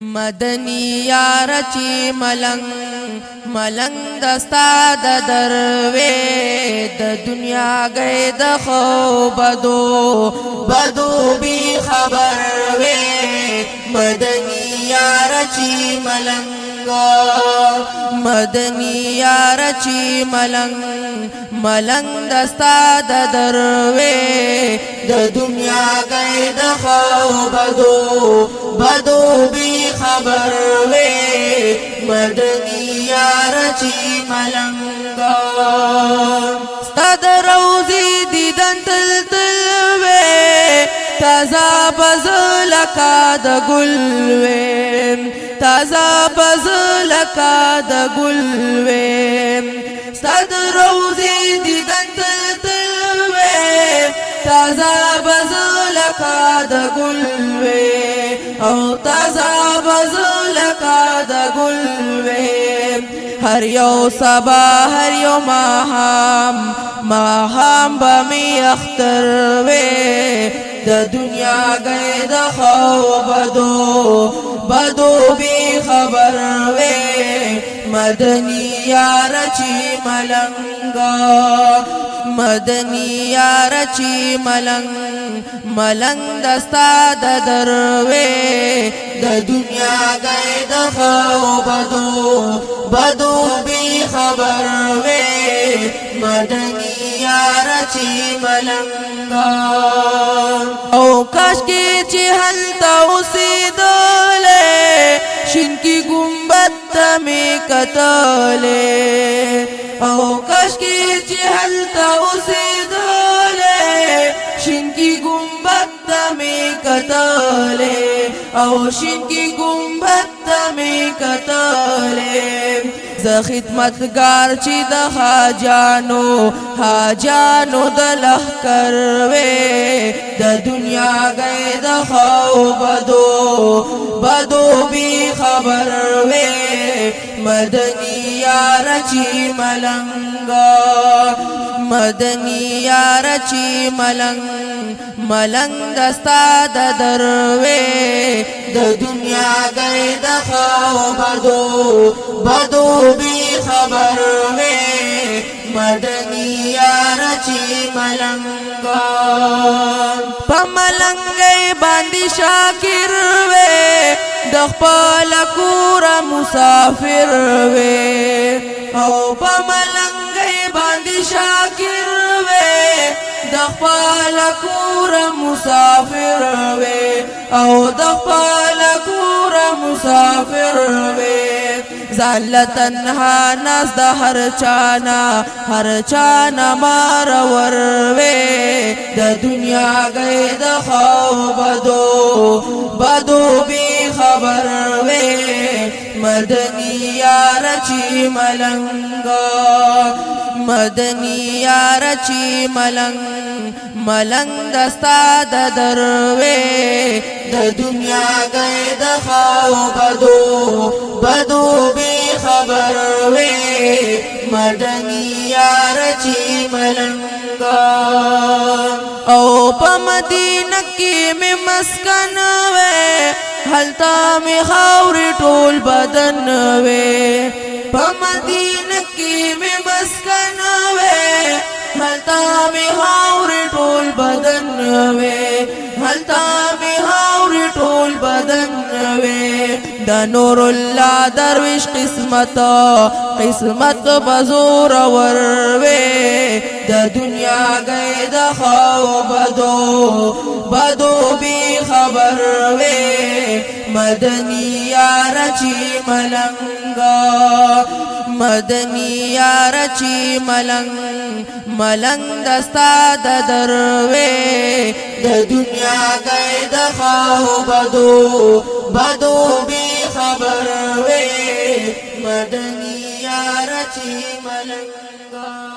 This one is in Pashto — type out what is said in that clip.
مدنی یار چی ملنگ دستا د دروي د دنیا گئی د خو بدو بی خبر وي مدنی یار چی مدنی یار چی ملنگ دستا د دروي د دنیا گئی د خو بدو بی خبر وي مدنی یار چی ملنگا ستاد روزی دیدن تل وي تازه بزلکا د گل وي تازه بزلکا د گل وي ستاد روزی دیدن تل وي تازه بزلکا د گل وي او تازه بزلکا د گل وي هر یو سبا هر یو ماهام بمی اختر وي د دنیا گئی د خو بدو بی خبر وي مدنی یار چی ملنگا مدنی یار چی ملنگ دستا د دروي د دنیا گئی د خو بدو بی خبر وي مدنی یار چی ملنگا او کاش کی چی هلتا اوسیدلې شین کی گنبد می کتلې او کاش کی چی هلتا اوسیدلې شین کی گنبد می کتلې او شین کی گنبد می کتلې ز خدمتگار چی د حاجانو د لخر وي د دنیا گئی د خو بدو بی خبر وي مدنی یار چی ملنگا مدنی یار چی ملنگ دستا د دروي د دنیا گئی د خو بدو بی خبر وي مدنی یار چی ملنگا پملنگی باندی شاکر وي د خپل کور مسافر وي او پملنگی باندی شاکر وي د خپل کور مسافر وي او د خپل کور مسافر وي زال تنها ناس د هر چانا مار ور وي د دنیا گئی د خو بدو بی خبر وي مدنی یار چی ملنگا مدنی یار چی ملنگ دستا د دروي د دنیا گئی د خو بدو بی خبر وي مدنی یار چی ملنگا او په مدینه کې می مسکن وي هلتا می خاوري ټول بدن وي په مدینه کې می مسکن وي هلتا می خاوري ټول بدن وي هلتا می خاوري ټول بدن وي د نور الله درویش قسمت بزور ور وي د دنیا گئی د خو بدو بی خبر وي مدنی یار چی ملنگا مدنی یار چی ملنگ دستا د دروي د دنیا گئی د خو بدو بی خبر وي مدنی یار چی ملنگا